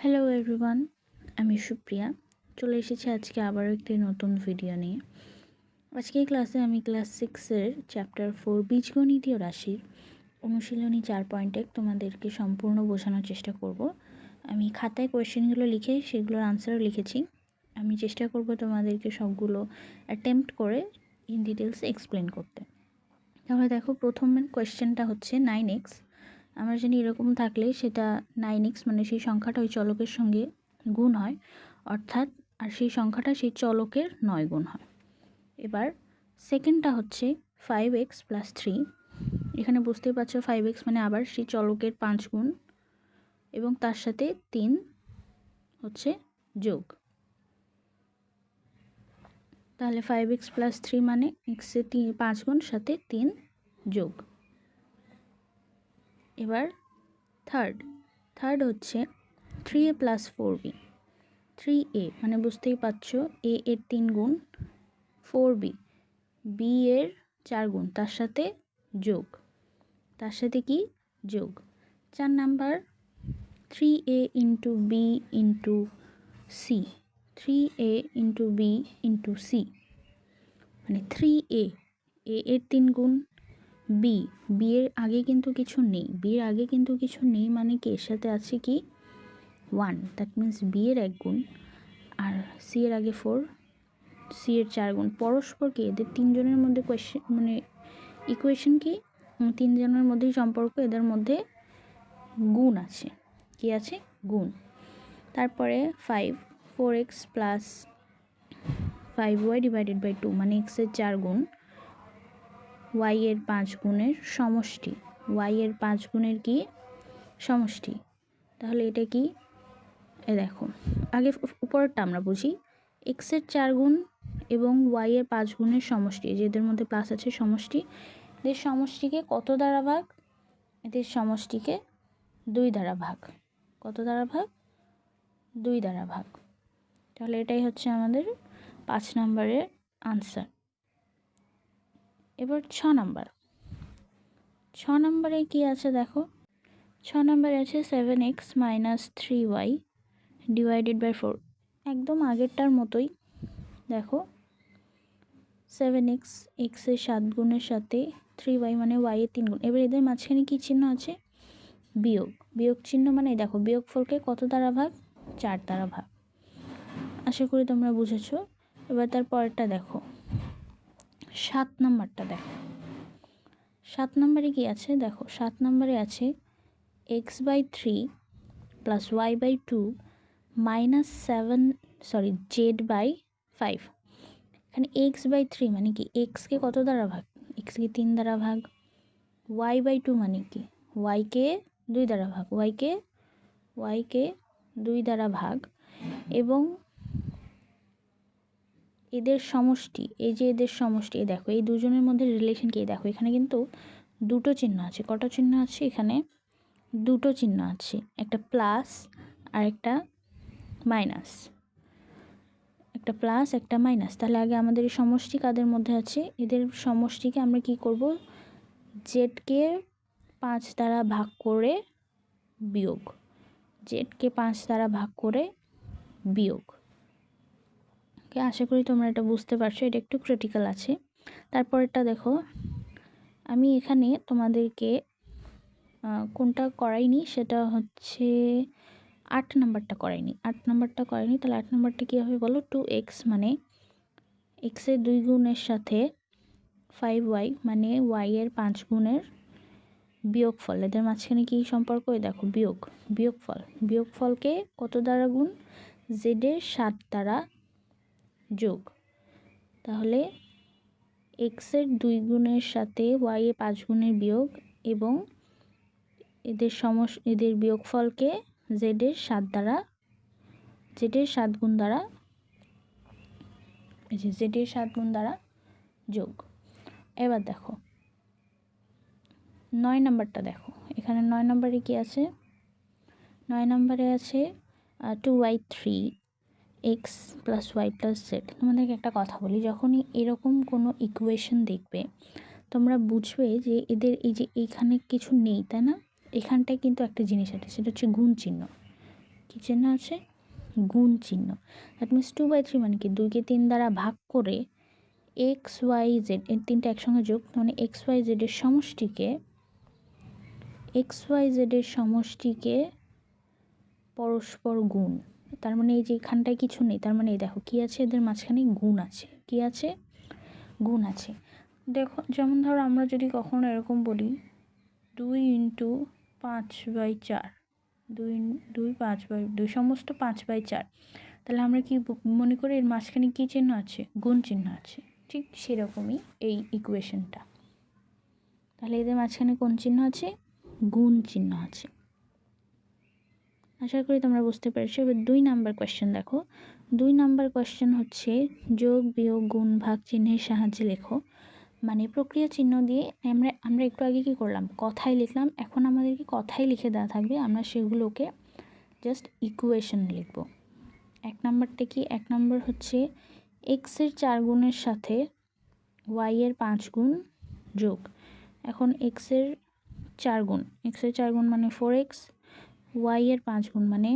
Hello everyone, আমি সুপ্রিয়া চলে এসেছি আজকে আবারও একটি নতুন ভিডিও নিয়ে। আজকের ক্লাসে আমি ক্লাস 6-এর চ্যাপ্টার 4 বীজগণিতীয় রাশির অনুশীলনী 4.1 তোমাদেরকে সম্পূর্ণ বোঝানোর চেষ্টা করব। আমি খাতায় কোয়েশ্চেনগুলো লিখে সেগুলোর আনসারও লিখেছি। আমি চেষ্টা করব তোমাদেরকে সবগুলো অ্যাটেম্প্ট করে ইন ডিটেলস এক্সপ্লেন করতে। তাহলে দেখো, প্রথম কোয়েশ্চেনটা হচ্ছে 9x। আমরা জানি এরকম থাকলে সেটা 9x মানে সেই সংখ্যাটা ওই চলকের সঙ্গে গুণ হয়, অর্থাৎ আর সেই সংখ্যাটা সেই চলকের 9 গুণ হয়। এবার সেকেন্ডটা হচ্ছে 5x + 3। এখানে বুঝতেই পারছো 5x মানে আবার সেই চলকের 5 গুণ এবং তার সাথে 3 হচ্ছে যোগ। তাহলে 5x + 3 মানে x-এর 5 গুণ সাথে 3 যোগ। এবার থার্ড হচ্ছে 3a + 4b। 3a মানে বুঝতেই পারছো a এর 3 গুণ, 4b b এর 4 গুণ, তার সাথে যোগ। তার সাথে কি যোগ? 4 number 3a × b × c। 3a × b × c মানে 3a a এর 3 গুণ, b এর আগে কিন্তু কিছু নেই, মানে কি এর সাথে আছে কি 1, দ্যাট মিন্স b এর 1 গুণ, আর c এর আগে 4, c এর 4 গুণ। পরস্পরকে এদের তিনজনের মধ্যে ইকুয়েশন কি, তিনজনের মধ্যেই সম্পর্ক, এদের মধ্যে গুণ আছে। কি আছে? গুণ। তারপরে 4x + 5y / 2 মানে x এর 4 গুণ, y এর 5 গুণের সমষ্টি। y এর 5 গুণের কি সমষ্টি? তাহলে এটা কি? দেখো, আগে উপরেরটা আমরা বুঝি। x এর 4 গুণ এবং y এর 5 গুণের সমষ্টি, যেদের মধ্যে প্লাস আছে সমষ্টি। এদের সমষ্টিকে কত দ্বারা ভাগ? এদের সমষ্টিকে 2 দ্বারা ভাগ। কত দ্বারা ভাগ? 2 দ্বারা ভাগ। তাহলে এটাই হচ্ছে আমাদের 5 নম্বরের আনসার। এবার 6 নম্বরে কি আছে দেখো। 6 নম্বরে আছে 7x - 3y / 4। একদম আগেরটার মতোই। দেখো 7x এর 7 গুণের সাথে 3y মানে y এর 3 গুণ। এবার এদের মাঝখানে কি চিহ্ন আছে? বিয়োগ চিহ্ন, মানে দেখো বিয়োগফলকে কত দ্বারা ভাগ? 4 দ্বারা ভাগ। আশা করি তোমরা বুঝেছো। এবার তার পরেরটা দেখো, 7 নম্বরটা দেখো। 7 নম্বরে কি আছে দেখো। 7 নম্বরে আছে x/3 + y/2 - z/5। এখানে x/3 মানে কি? x-কে কত দ্বারা ভাগ? x-কে 3 দ্বারা ভাগ। y/2 মানে কি? y-কে 2 দ্বারা ভাগ। y-কে 2 দ্বারা ভাগ এবং এদের সমষ্টি, এই যে এদের সমষ্টি, দেখো এই দুজনের মধ্যে রিলেশন কি? দেখো এখানে কিন্তু দুটো চিহ্ন আছে। কটা চিহ্ন আছে? এখানে দুটো চিহ্ন আছে, একটা প্লাস আর একটা মাইনাস। একটা প্লাস একটা মাইনাস। তাহলে আগে আমাদের এই সমষ্টি কাদের মধ্যে আছে? এদের সমষ্টিকে আমরা কি করব? জেডকে 5 দ্বারা ভাগ করে বিয়োগ। জেডকে 5 দ্বারা ভাগ করে বিয়োগ। আশা করি তোমরা এটা বুঝতে পারছো। এটা একটু ক্রিটিক্যাল আছে। তারপরেরটা দেখো, আমি এখানে তোমাদেরকে কোনটা করাইনি সেটা হচ্ছে 8 নাম্বারটা করাইনি। তাহলে 8 নাম্বারটা কী হবে বলো? 2x মানে x এর 2 গুণের সাথে 5y মানে y এর 5 গুণের বিয়োগফল। এদের মাঝখানে কি সম্পর্ক? দেখো বিয়োগফলকে কত দ্বারা গুণ? z এর 7 দ্বারা যোগ। তাহলে x এর 2 গুণের সাথে y এর 5 গুণের বিয়োগ এবং এদের বিয়োগফলকে z এর 7 গুণ দ্বারা z এর 7 গুণ দ্বারা যোগ। এবার দেখো 9 নাম্বারটা দেখো। এখানে 9 নম্বরে কি আছে? 9 নম্বরে আছে 2y3x + y + z। তোমাদেরকে একটা কথা বলি, যখনই এরকম কোনো ইকুয়েশন দেখবে তোমরা বুঝবে যে এদের এই যে এইখানে কিছু নেই, তাই না? এখানটায় কিন্তু একটা জিনিস আছে, সেটা হচ্ছে গুণ চিহ্ন। কী চিহ্ন আছে? গুণ চিহ্ন। দ্যাট মিনস 2/3 মানে কি 2কে 3 দ্বারা ভাগ করে এক্স ওয়াই জেড এর তিনটা একসঙ্গে যোগ, মানে এক্স ওয়াই জেডের সমষ্টিকে পরস্পর গুণ। তার মানে এই যে এখানটায় কিছু নেই, তার মানে এই দেখো কী আছে, এদের মাঝখানে গুণ আছে। কী আছে? গুণ আছে। দেখো যেমন ধরো আমরা যদি কখনো এরকম বলি 2 × 5/4, 2 5/2 সমস্ত 5/4, তাহলে আমরা কি মনে করি এর মাঝখানে কী চিহ্ন আছে? গুণ চিহ্ন আছে। ঠিক সেরকমই এই ইকুয়েশনটা, তাহলে এদের মাঝখানে কোন চিহ্ন আছে? গুণ চিহ্ন আছে। আশা করি তোমরা বুঝতে পেরেছো। এবার 2 নাম্বার কোয়েশ্চেন দেখো। 2 নাম্বার কোয়েশ্চেন হচ্ছে যোগ বিয়োগ গুণ ভাগ চিহ্নের সাহায্যে লেখো। মানে প্রক্রিয়া চিহ্ন দিয়ে আমরা একটু আগে কী করলাম? কথায় লিখলাম। এখন আমাদেরকে কথাই লিখে দেওয়া থাকবে, আমরা সেগুলোকে জাস্ট ইকুয়েশন লিখব। 1 নাম্বারটা কি? 1 নাম্বার হচ্ছে এক্সের 4 গুণের সাথে ওয়াইয়ের 5 গুণ যোগ। এখন এক্সের 4 গুণ মানে 4x, ওয়াইয়ের 5 গুণ মানে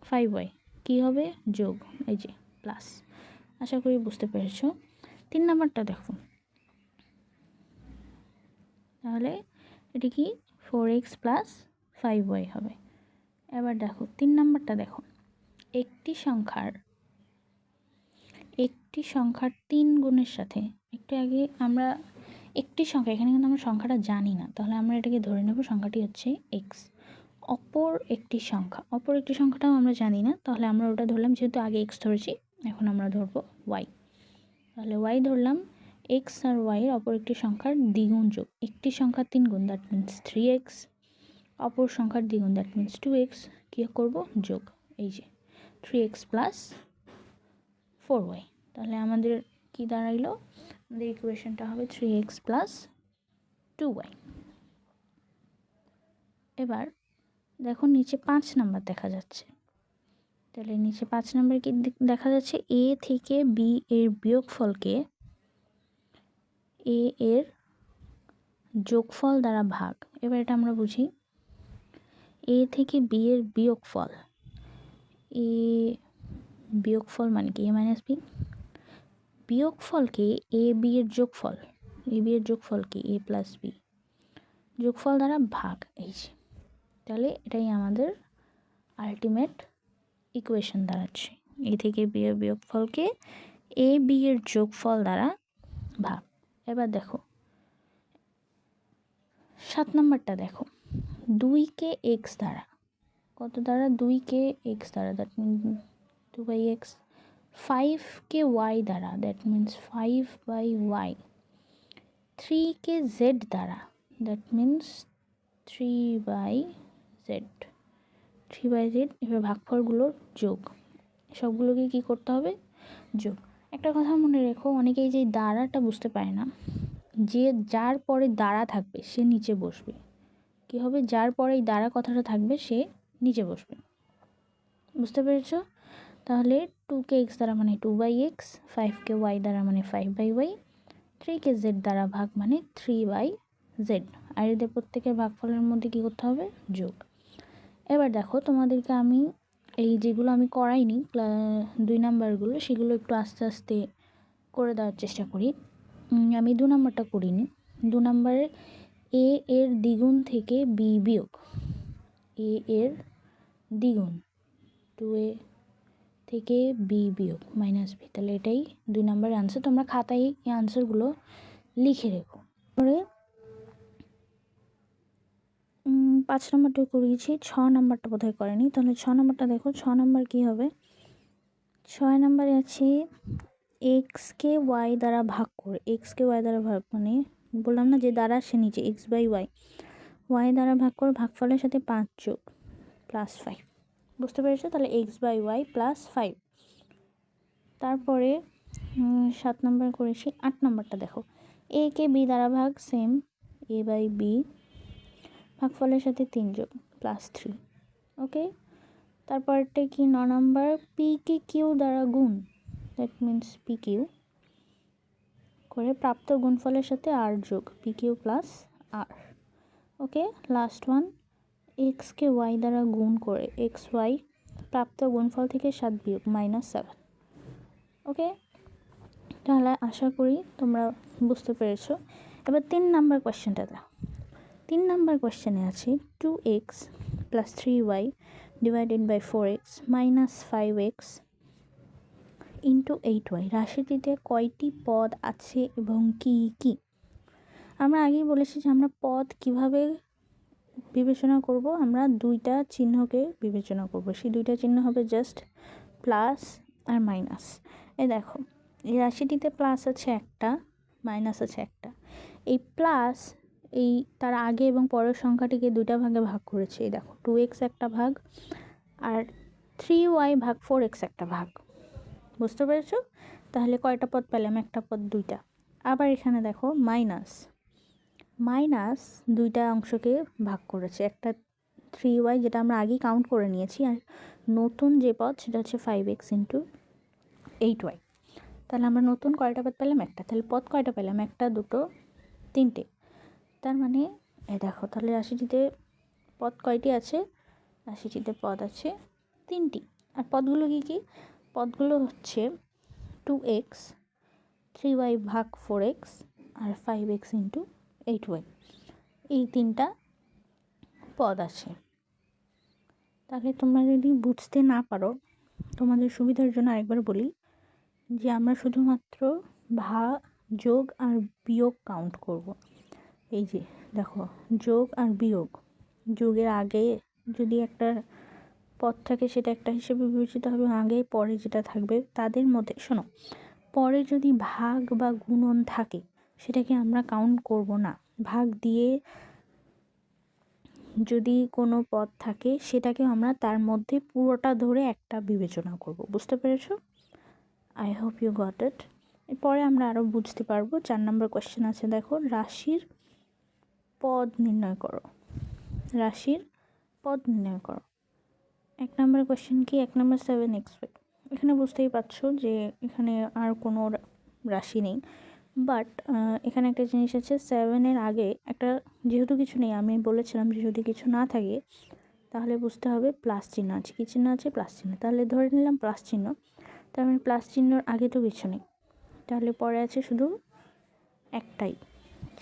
5y, কী হবে? যোগ, এই যে প্লাস। আশা করি বুঝতে পেরেছো। 3 নাম্বারটা দেখো, তাহলে এটি কি 4x + 5y হবে। এবার দেখো 3 নাম্বারটা দেখো, একটি সংখ্যার 3 গুণের সাথে, একটু আগে আমরা একটি সংখ্যা, এখানে কিন্তু আমরা সংখ্যাটা জানি না, তাহলে আমরা এটাকে ধরে নেব সংখ্যাটি হচ্ছে x। অপর একটি সংখ্যাটাও আমরা জানি না, তাহলে আমরা ওটা ধরলাম, যেহেতু আগে x ধরেছি এখন আমরা ধরবো y। তাহলে y ধরলাম, x আর y এর অপর একটি সংখ্যার দ্বিগুণ যোগ। একটি সংখ্যার 3 গুণ, দ্যাট মিনস 3x, অপর সংখ্যার দ্বিগুণ, দ্যাট মিনস 2x, কী করব? যোগ, এই যে 3x + 4y। তাহলে আমাদের কি দাঁড়াইলো? আমাদের ইকুয়েশনটা হবে 3x + 2y। এবার দেখো নিচে 5 নাম্বার দেখা যাচ্ছে। তাহলে নিচে 5 নাম্বার কি দেখা যাচ্ছে? a থেকে b এর বিয়োগফলকে a এর যোগফল দ্বারা ভাগ। এবার এটা আমরা বুঝি, a থেকে b এর বিয়োগফল, a বিয়োগফল মানে কি? a - b। বিয়োগফলকে a b এর যোগফল, কি a + b যোগফল দ্বারা ভাগ, এই যে। তাহলে এটাই আমাদের আলটিমেট ইকুয়েশন দাঁড়াচ্ছে, a থেকে b এর বিয়োগফলকে a b এর যোগফল দ্বারা ভাগ। এবার দেখো 7 নাম্বারটা দেখো, 2কে x দ্বারা, কত দ্বারা? 2কে x দ্বারা, দ্যাট মিনস 2/x, 5কে y দ্বারা, দ্যাট মিনস 5/y, 3কে z দ্বারা, দ্যাট মিনস 3/z। এবার ভাগফলগুলোর যোগ, সবগুলোকে কি করতে হবে? যোগ। একটা কথা মনে রেখো, অনেকেই যে দ্বারাটা বুঝতে পারে না, যে যার পরে দ্বারা থাকবে সে নিচে বসবে। কি হবে? যার পরে এই দ্বারা কথাটা থাকবে সে নিচে বসবে। বুঝতে পেরেছো? তাহলে 2কে x দ্বারা মানে 2/x, 5কে y দ্বারা মানে 5/y, 3কে z দ্বারা ভাগ মানে 3/z। আর এদের প্রত্যেকের ভাগফলের মধ্যে কী করতে হবে? যোগ। এবার দেখো তোমাদেরকে আমি এই যেগুলো আমি করাইনি 2 নাম্বারগুলো, সেগুলো একটু আস্তে আস্তে করে দেওয়ার চেষ্টা করি। আমি 2 নাম্বারটা করিনি। 2 নাম্বারে a এর দ্বিগুণ থেকে b বিয়োগ, a এর দ্বিগুণ 2a থেকে b বিয়োগ -b। তাহলে এটাই 2 নাম্বারের আনসার। তোমরা খাতায় এই আনসারগুলো লিখে রেখো। পরে 5 নাম্বারটা করিয়েছি, 6 নাম্বারটা বোধহয় করেনি। তাহলে 6 নাম্বারটা দেখো, 6 নাম্বার কী হবে? 6 নাম্বারে আছে এক্সকে ওয়াই দ্বারা ভাগ করে, এক্সকে ওয়াই দ্বারা ভাগ মানে বললাম না যে দ্বারা সে নিচে x/y, ওয়াই দ্বারা ভাগ করে ভাগফলের সাথে 5 যোগ +5। বুঝতে পেরেছো? তাহলে x/y +5। তারপরে 7 নাম্বার করেছি। 8 নাম্বারটা দেখো, a কে b দ্বারা ভাগ, সেম a/b, ভাগফলের সাথে 3 যোগ +3। ওকে। তারপরটা কি? 9 নাম্বার, পি কে কিউ দ্বারা গুণ, দ্যাট মিনস pq করে প্রাপ্ত গুণফলের সাথে r যোগ pq + r। ওকে। লাস্ট ওয়ান, এক্সকে ওয়াই দ্বারা গুণ করে xy প্রাপ্ত গুণফল থেকে 7 বিয়োগ -7। ওকে, তাহলে আশা করি তোমরা বুঝতে পেরেছো। এবার 3 নাম্বার কোয়েশ্চেনটা দাও। 3 নাম্বার কোয়েশ্চেনে আছে 2x + 3y / 4x - 5x * 8y রাশিটিতে কয়টি পদ আছে এবং কি কি? আমরা আগেই বলেছি যে আমরা পদ কিভাবে বিবেচনা করব, আমরা দুইটা চিহ্নকে বিবেচনা করব। সেই দুইটা চিহ্ন হবে জাস্ট প্লাস আর মাইনাস। এই দেখো, এই রাশিটিতে প্লাস আছে একটা, মাইনাস আছে একটা। এই প্লাস এই তার আগে এবং পরের সংখ্যাটিকে দুইটা ভাগে ভাগ করেছে। এই দেখো 2x একটা ভাগ আর 3y / 4x একটা ভাগ। বুঝতে পেরেছো? তাহলে কয়টা পদ পেলাম? একটা পদ, দুইটা। আবার এখানে দেখো মাইনাস দুইটা অংশকে ভাগ করেছে, একটা 3y যেটা আমরা আগেই কাউন্ট করে নিয়েছি, আর নতুন যে পদ সেটা হচ্ছে 5x * 8y। তাহলে আমরা নতুন কয়টা পদ পেলাম? একটা। তাহলে পদ কয়টা পেলাম? একটা, দুটো, তিনটে। তার মানে এই দেখো, তাহলে রাশিটিতে পদ কয়টি আছে? রাশিটিতে পদ আছে 3টি। আর পদগুলো কি কি? পদগুলো হচ্ছে 2x, 3y / 4x আর 5x * 8y। এই 3টা পদ আছে। তাহলে তোমরা যদি বুঝতে না পারো, তোমাদের সুবিধার জন্য আরেকবার বলি যে আমরা শুধুমাত্র যোগ আর বিয়োগ কাউন্ট করব। এই যে দেখো, যোগ আর বিয়োগ, যোগের আগে যদি একটা পদ থাকে সেটা একটা হিসেবে বিবেচিত হবে, আগে পরে যেটা থাকবে তাদের মধ্যে। শোনো, পরে যদি ভাগ বা গুণন থাকে সেটাকে আমরা কাউন্ট করব না। ভাগ দিয়ে যদি কোনো পদ থাকে সেটাকে আমরা তার মধ্যে পুরোটা ধরে একটা বিবেচনা করব। বুঝতে পেরেছো? I hope you got it. এরপরে আমরা আরও বুঝতে পারবো। 4 নম্বর কোয়েশ্চেন আছে, দেখো, রাশির পদ নির্ণয় করো। রাশির পদ নির্ণয় করো। 1 নম্বর কোয়েশ্চেন কি? 1 নম্বর 7xy। এখানে বুঝতেই পারছো যে এখানে আর কোনো রাশি নেই, বাট এখানে একটা জিনিস আছে, 7-এর আগে একটা যেহেতু কিছু নেই, আমি বলেছিলাম যে যদি কিছু না থাকে তাহলে বুঝতে হবে প্লাস চিহ্ন আছে। কী চিহ্ন আছে? প্লাস চিহ্ন। তাহলে ধরে নিলাম প্লাস চিহ্ন, তার মানে প্লাস চিহ্নর আগে তো কিছু নেই, তাহলে পরে আছে শুধু একটাই,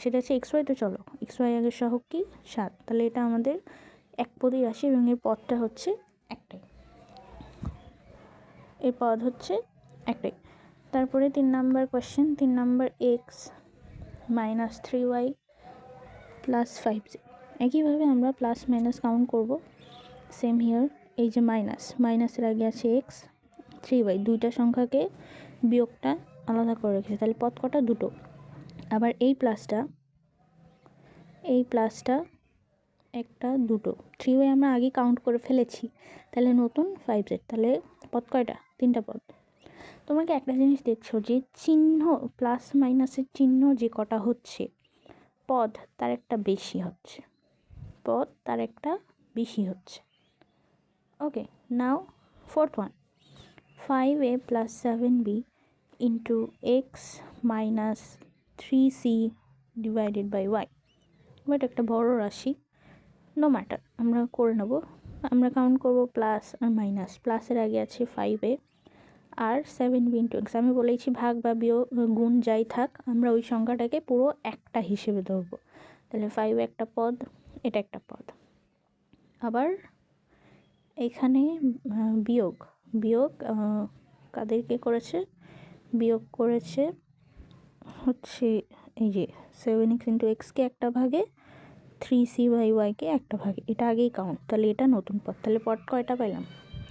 সেটা হচ্ছে xy। তো চলো, xy আগের সহগ কি? 7। তাহলে এটা আমাদের একপদী রাশি এবং এর পদটা হচ্ছে একটাই, এর পদ হচ্ছে একটাই। তারপরে 3 number question, 3 number x - 3y + 5z। একইভাবে আমরা প্লাস মাইনাস কাউন্ট করব। সেম হিয়ার, এই যে মাইনাসের আগে আছে x, 3y, দুইটা সংখ্যাকে বিয়োগটা আলাদা করে রেখেছে, তাহলে পদ কটা? দুটো। আবার এই প্লাসটা একটা, দুটো। 3y আমরা আগে কাউন্ট করে ফেলেছি, তাহলে নতুন 5z, তাহলে পদ কয়টা? 3টা পদ। তোমাকে একটা জিনিস দেখছো যে চিহ্ন, প্লাস মাইনাসের চিহ্ন যে কটা হচ্ছে, পদ তার একটা বেশি হচ্ছে, পদ তার একটা বেশি হচ্ছে। ওকে, নাও 4th one, 5a + 7b * x - 3c / y। But একটা বড় রাশি, নো ম্যাটার, আমরা করে নেব। আমরা কাউন্ট করব প্লাস আর মাইনাস। প্লাসের আগে আছে 5a আর 7b * x। আমি বলেছি ভাগ বা বিয়োগ গুণ যাই থাক, আমরা ওই সংখ্যাটাকে পুরো একটা হিসেবে ধরবো। তাহলে 5 একটা পদ, এটা একটা পদ। আবার এখানে বিয়োগ কাদেরকে করেছে? বিয়োগ করেছে হচ্ছে এই যে 7x * x কে একটা ভাগে, 3c / y কে একটা ভাগে। এটা আগেই কাউন্ট, তাহলে এটা নতুন পদ। তাহলে পদ কয়টা পাইলাম?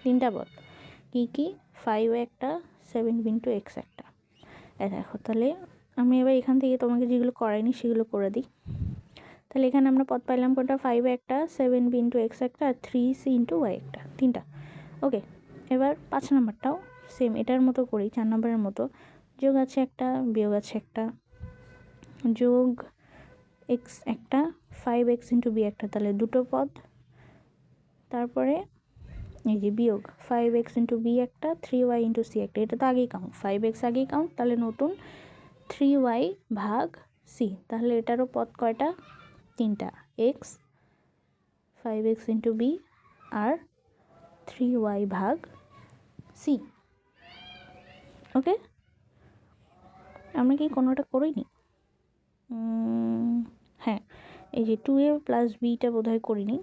3টা পদ। কী কী? 5 একটা, 7b * x একটা। দেখো, তাহলে আমি এবার এখান থেকে তোমাকে যেগুলো করাইনি সেগুলো করে দিই। তাহলে এখানে আমরা পদ পাইলাম কোনটা? 5 একটা, 7b * x একটা আর 3c * y একটা, 3টা। ওকে, এবার 5 নাম্বারটাও সেম এটার মতো করি, 4 নাম্বারের মতো। যোগ আছে একটা, বিয়োগ আছে একটা। যোগ x একটা, 5x * b একটা, তাহলে দুটো পদ। তারপরে এই যে বিয়োগ 5x * b একটা, 3y * c একটা, এটা তো আগেই কাউন্ট, 5x আগেই কাউন্ট, তাহলে নতুন 3y / c। তাহলে এটারও পদ কয়টা? 3টা, x, 5x * b আর 3y ভাগ সি। ওকে, আমরা কি কোনোটা করিনি? হ্যাঁ, এই যে 2a প্লাস বিটা বোধহয় করিনি।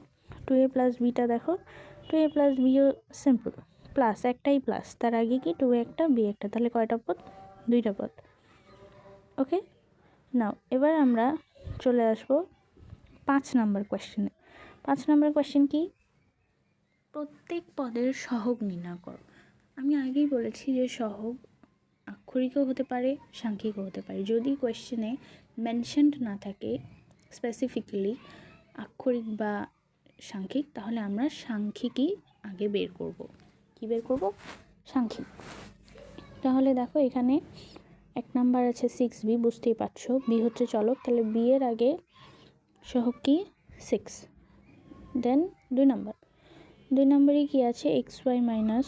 2a প্লাস বিটা দেখো, 2a প্লাস বিও সিম্পল, প্লাস একটাই প্লাস, তার আগে কি 2 একটা বি একটা, তাহলে কয়টা পদ? 2টা পদ। ওকে, নাও এবার আমরা চলে আসবো 5 নাম্বার কোয়েশ্চেনে। 5 নাম্বার কোয়েশ্চেন কি? প্রত্যেক পদের সহগ নির্ণয় করো। আমি আগেই বলেছি যে সহগ আক্ষরিকও হতে পারে, সাংখ্যিকও হতে পারে। যদি কোয়েশ্চেনে মেনশনড না থাকে স্পেসিফিক্যালি আক্ষরিক বা সাংখ্যিক, তাহলে আমরা সাংখ্যিকই আগে বের করব। কি বের করব? সাংখ্যিক। তাহলে দেখো এখানে 1 নাম্বার আছে 6b, বুঝতেই পারছো বি হচ্ছে চলক, তাহলে বি এর আগে সহগ কি? 6। দেন 2 নম্বরে কি আছে? xy মাইনাস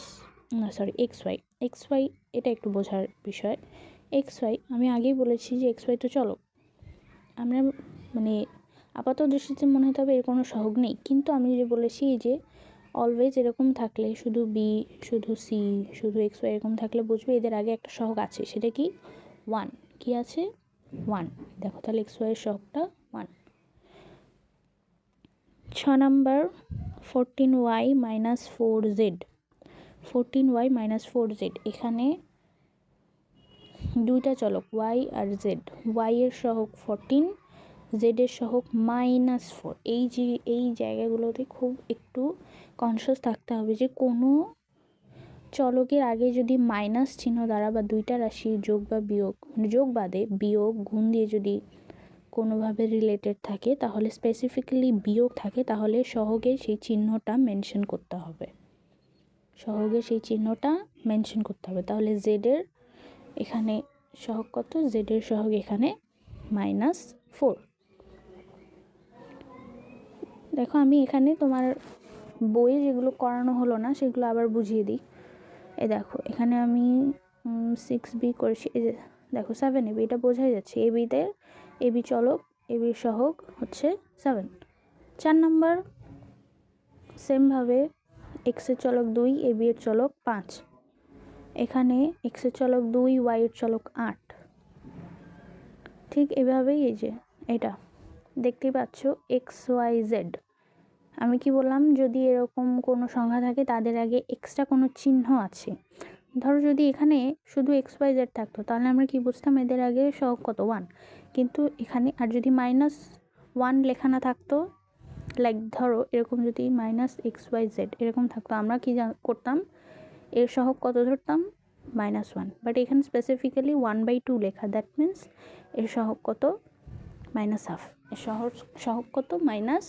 xy, এটা একটু বোঝার বিষয়। xy আমি আগেই বলেছি যে xy তো চলক, আমরা মানে আপাত দৃষ্টিতে মনে হতে হবে এর কোনো সহগ নেই, কিন্তু আমি যে বলেছি যে অলওয়েজ এরকম থাকলে, শুধু বি, শুধু সি, শুধু xy এরকম থাকলে বুঝবে এদের আগে একটা সহগ আছে, সেটা কি? 1। কি আছে? 1। দেখো তাহলে xy এর সহগটা 1। 6 number 14y minus 4z। 14y minus 4z, এখানে দুইটা চলক y আর z। y এর সহগ 14, z এর সহগ -4। এই জায়গাগুলোতে খুব একটু কনসিয়াস থাকতে হবে যে কোনো চলকের আগে যদি মাইনাস চিহ্ন দ্বারা বা দুইটা রাশি যোগ বা বিয়োগ, মানে যোগ বাদে বিয়োগ গুণ দিয়ে যদি কোনোভাবে রিলেটেড থাকে, তাহলে স্পেসিফিক্যালি বিয়োগ থাকে, তাহলে সহগে সেই চিহ্নটা মেনশন করতে হবে। তাহলে জেডের এখানে সহগ কত? জেডের সহগ এখানে -4। দেখো আমি এখানে তোমার বইয়ে যেগুলো করানো হলো না সেগুলো আবার বুঝিয়ে দিই। দেখো এখানে আমি 6b করেছি, এই যে দেখো 7ab, এটা বোঝাই যাচ্ছে এবি চলক, এবির সহগ হচ্ছে 7। 4 নাম্বার সেমভাবে এক্স এর চলক 2, এবি এর চলক 5। এখানে এক্স এর চলক 2, ওয়াই এর চলক 8। ঠিক এভাবেই এই যে এটা দেখতেই পাচ্ছ XYZ। আমি কি বললাম? যদি এরকম কোনো সংখ্যা থাকে তাদের আগে এক্সট্রা কোনো চিহ্ন আছে, ধরো যদি এখানে শুধু XYZ থাকতো তাহলে আমরা কি বুঝতাম? এদের আগে সহগ কত? 1। কিন্তু এখানে আর যদি -1 লেখা না থাকতো, লাইক ধরো এরকম যদি -XYZ এরকম থাকতো, আমরা কি করতাম? এর সহগ কত ধরতাম? -1। বাট এখানে স্পেসিফিক্যালি 1/2 লেখা, দ্যাট মিন্স এর সহগ কত? -1/2। এর সহগ কত? -1/2।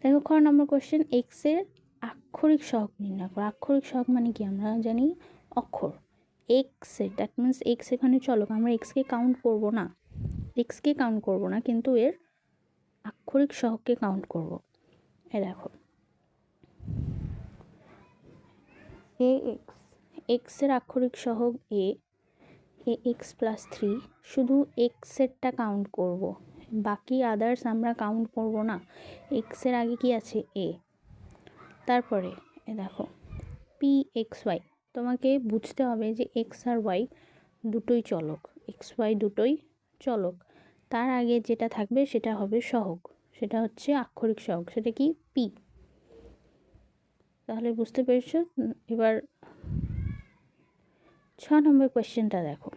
দেখো খ নম্বর কোয়েশ্চেন, এক্স এর আক্ষরিক সহগ নির্ণয় করো। আক্ষরিক সহগ মানে কি? আমরা জানি অক্ষর। এক্স এর, দ্যাট মিন্স এক্স এখানে চলক, আমরা এক্সকে কাউন্ট করব না, কিন্তু এর আক্ষরিক সহগকে কাউন্ট করব। দেখো এক্স এর আক্ষরিক সহগ এক্স প্লাস 3, শুধু এক্স এরটা কাউন্ট করব, বাকি আদার্স আমরা কাউন্ট করব না। এক্স এর আগে কি আছে? এ। তারপরে দেখো PXY, তোমাকে বুঝতে হবে যে এক্স আর ওয়াই দুটোই চলক, XY দুটোই চলক, তার আগে যেটা থাকবে সেটা হবে সহগ, সেটা হচ্ছে আক্ষরিক সহগ, সেটা কি? পি। তাহলে বুঝতে পেরেছো? এবার 6 নম্বর কোয়েশ্চেনটা দেখো।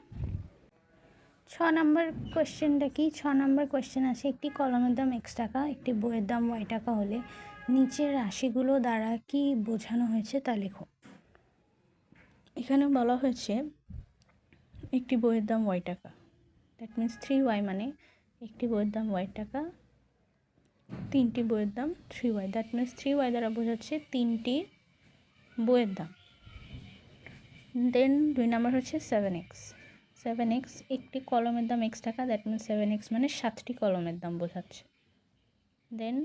6 নম্বর কোয়েশ্চেনটা কি? 6 নম্বর কোয়েশ্চেন আছে, একটি কলমের দাম x টাকা, একটি বইয়ের দাম y টাকা হলে নিচের রাশিগুলো দ্বারা কি বোঝানো হয়েছে তা লেখো। এখানে বলা হয়েছে একটি বইয়ের দাম y টাকা, দ্যাট মিন্স 3y, মানে একটি বইয়ের দাম y টাকা, 3টি বইয়ের দাম 3y, দ্যাট মিন্স 3y দ্বারা বোঝাচ্ছে 3টি বইয়ের দাম। দেন 2 নম্বর হচ্ছে 7x, একটি কলমের দাম x টাকা, দ্যাট মিন্স 7x মানে 7টি কলমের দাম বোঝাচ্ছে। দেন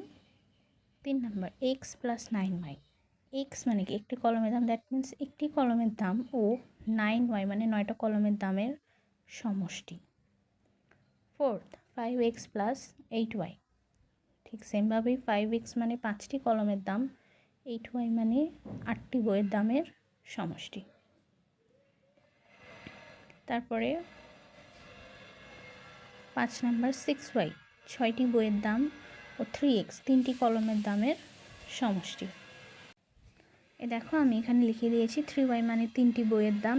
3 নম্বর x প্লাস 9y, x মানে কি? একটি কলমের দাম, দ্যাট মিন্স একটি কলমের দাম ও 9y মানে 9টা কলমের দামের সমষ্টি। 4th 5x প্লাস 8y, ঠিক সেমভাবেই 5x মানে 5টি কলমের দাম, 8y মানে 8টি বইয়ের দামের সমষ্টি। তারপরে 5 নাম্বার 6y 6টি বইয়ের দাম ও 3x 3টি কলমের দামের সমষ্টি। দেখো আমি এখানে লিখে দিয়েছি 3y মানে 3টি বইয়ের দাম,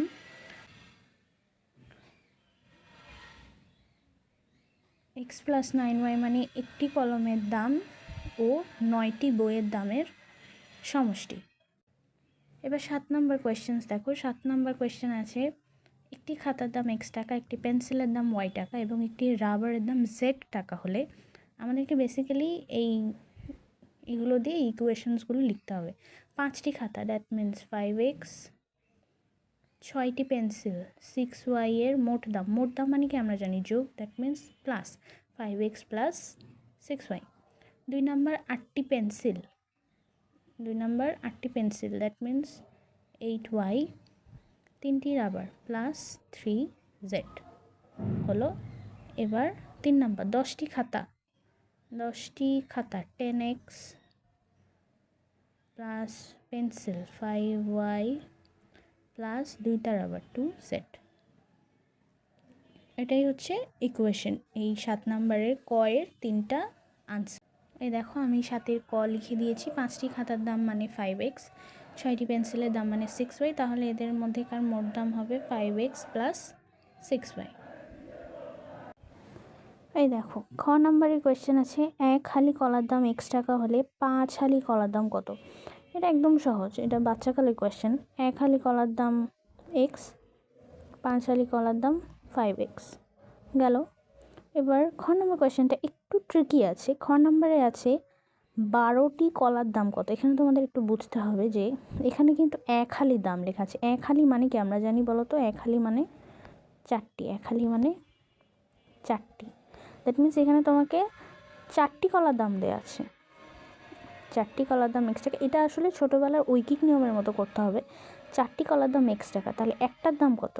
x + 9y মানে একটি কলমের দাম ও 9টি বইয়ের দামের সমষ্টি। এবার 7 নম্বর কোয়েশ্চেন্স দেখো। 7 নম্বর কোয়েশ্চেন আছে একটি খাতার দাম x টাকা, একটি পেন্সিলের দাম y টাকা এবং একটি রাবারের দাম z টাকা হলে আমাদেরকে বেসিক্যালি এইগুলো দিয়ে ইকুয়েশনসগুলো লিখতে হবে। 5টি খাতা দ্যাট মিনস 5x, 6টি পেন্সিল 6y এর মোট দাম মানে কি আমরা জানি যোগ, that means plus 5x + 6y। 2 number 8টি পেন্সিল দ্যাট মিনস 8y, 3টি রাবার প্লাস 3z হলো। এবার 3 নাম্বার 10টি খাতা 10x plus pencil 5y plus 2টা রাবার 2z। এটাই হচ্ছে ইকুয়েশন এই 7 নম্বরের ক এর 3টা আনসার। এই দেখো আমি 7-এর ক লিখে দিয়েছি। 5টি খাতার দাম মানে 5x, 6টি পেন্সিলের দাম মানে 6y, তাহলে এদের মধ্যেকার মোট দাম হবে 5x + 6y। এই দেখো খ নাম্বারের কোয়েশ্চেন আছে 1 হালি কলার দাম x টাকা হলে 5 হালি কলার দাম কত। এটা একদম সহজ, এটা বাচ্চাকালের কোয়েশ্চেন। 1 হালি কলার দাম x, 5 হালি কলার দাম 5x গেল। এবার খ নম্বর কোয়েশ্চেনটা একটু ট্রিকি আছে। খ নম্বরে আছে 12টি কলার দাম কত। এখানে তোমাদের একটু বুঝতে হবে যে এখানে কিন্তু 1 হালি দাম লেখা আছে। 1 হালি মানে কি আমরা জানি বলো তো? 1 হালি মানে 4টি, 1 হালি মানে 4টি। দ্যাট মিনস এখানে তোমাকে 4টি কলার দাম দেওয়া আছে, 4টি কলার দাম x টাকা। এটা আসলে ছোটোবেলার ঐকিক নিয়মের মতো করতে হবে। 4টি কলার দাম x টাকা, তাহলে একটার দাম কত?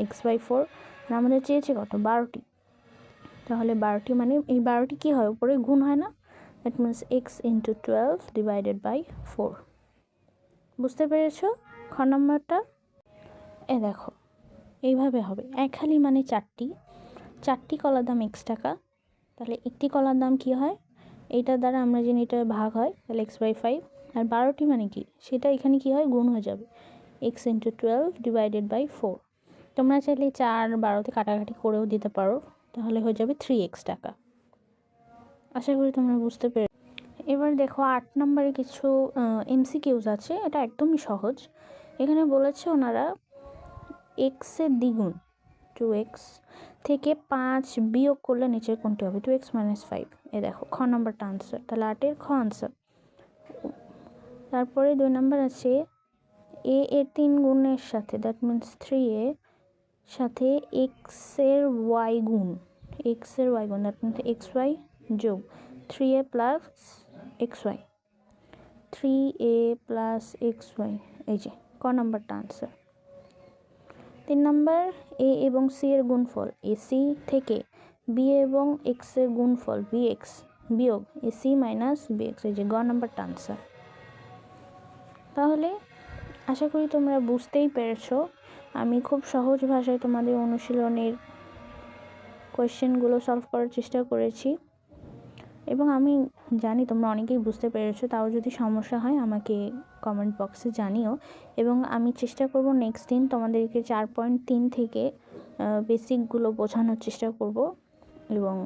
x/4। আর আমাদের চেয়েছে কত? 12টি। তাহলে 12টি মানে এই 12টি কী হয়? উপরে গুণ হয় না? That means x × 12 / 4। বুঝতে পেরেছো খ নম্বরটা? দেখো এইভাবে হবে। 1 হালি মানে 4টি কলার দাম x টাকা, তাহলে একটি কলার দাম কি হয়? এইটার দ্বারা আমরা জানি এটা ভাগ হয়, তাহলে x/5। আর 12টি মানে কি? সেটা এখানে কি হয়? গুণ হয়ে যাবে, x × 12 / 4। তোমরা চাইলে 4 12তে কাটাকাটি করেও দিতে পারো, তাহলে হয়ে যাবে 3x টাকা। আশা করি তোমরা বুঝতে পেরে। এবার দেখো 8 নম্বরে কিছু MCQs আছে। এটা একদমই সহজ। এখানে বলেছে ওনারা x এর দ্বিগুণ 2x থেকে 5 বিয়োগ করলে নিচের কোনটি হবে? 2x - 5। দেখো খ নম্বরটা আনসার, তাহলে 8-এর খ আনসার। তারপরে 2 নম্বর আছে a এর 3 গুণের সাথে দ্যাট মিনস 3a সাথে x এর y গুণ দ্যাট মিনস xy যোগ 3a + xy, 3a + xy। এই যে ক নম্বরটা আনসার। 3 নম্বর a এবং c এর গুণফল ac থেকে b এবং x এর গুণফল bx বিয়োগ ac - bx। এই যে গ নম্বরটা আনসার। তাহলে আশা করি তোমরা বুঝতেই পেরেছো। আমি খুব সহজ ভাষায় তোমাদের অনুশীলনের কোয়েশ্চেনগুলো সলভ করার চেষ্টা করেছি এবং আমি জানি তোমরা অনেকেই বুঝতে পেরেছো। তাও যদি সমস্যা হয় আমাকে কমেন্ট বক্সে জানিও এবং আমি চেষ্টা করব নেক্সট দিন তোমাদেরকে 4.3 থেকে বেসিকগুলো বোঝানোর চেষ্টা করব এবং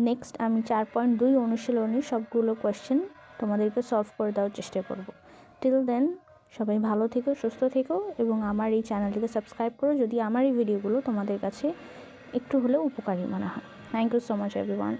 নেক্সট আমি 4.2 অনুশীলনের সবগুলো কোয়েশ্চেন তোমাদেরকে সলভ করে দেওয়ার চেষ্টা করব। টিল দেন সবাই ভালো থেকো, সুস্থ থেকো এবং আমার এই চ্যানেলটিকে সাবস্ক্রাইব করো যদি আমার এই ভিডিওগুলো তোমাদের কাছে একটু হলেও উপকারী মনে হয়। Thank you so much everyone.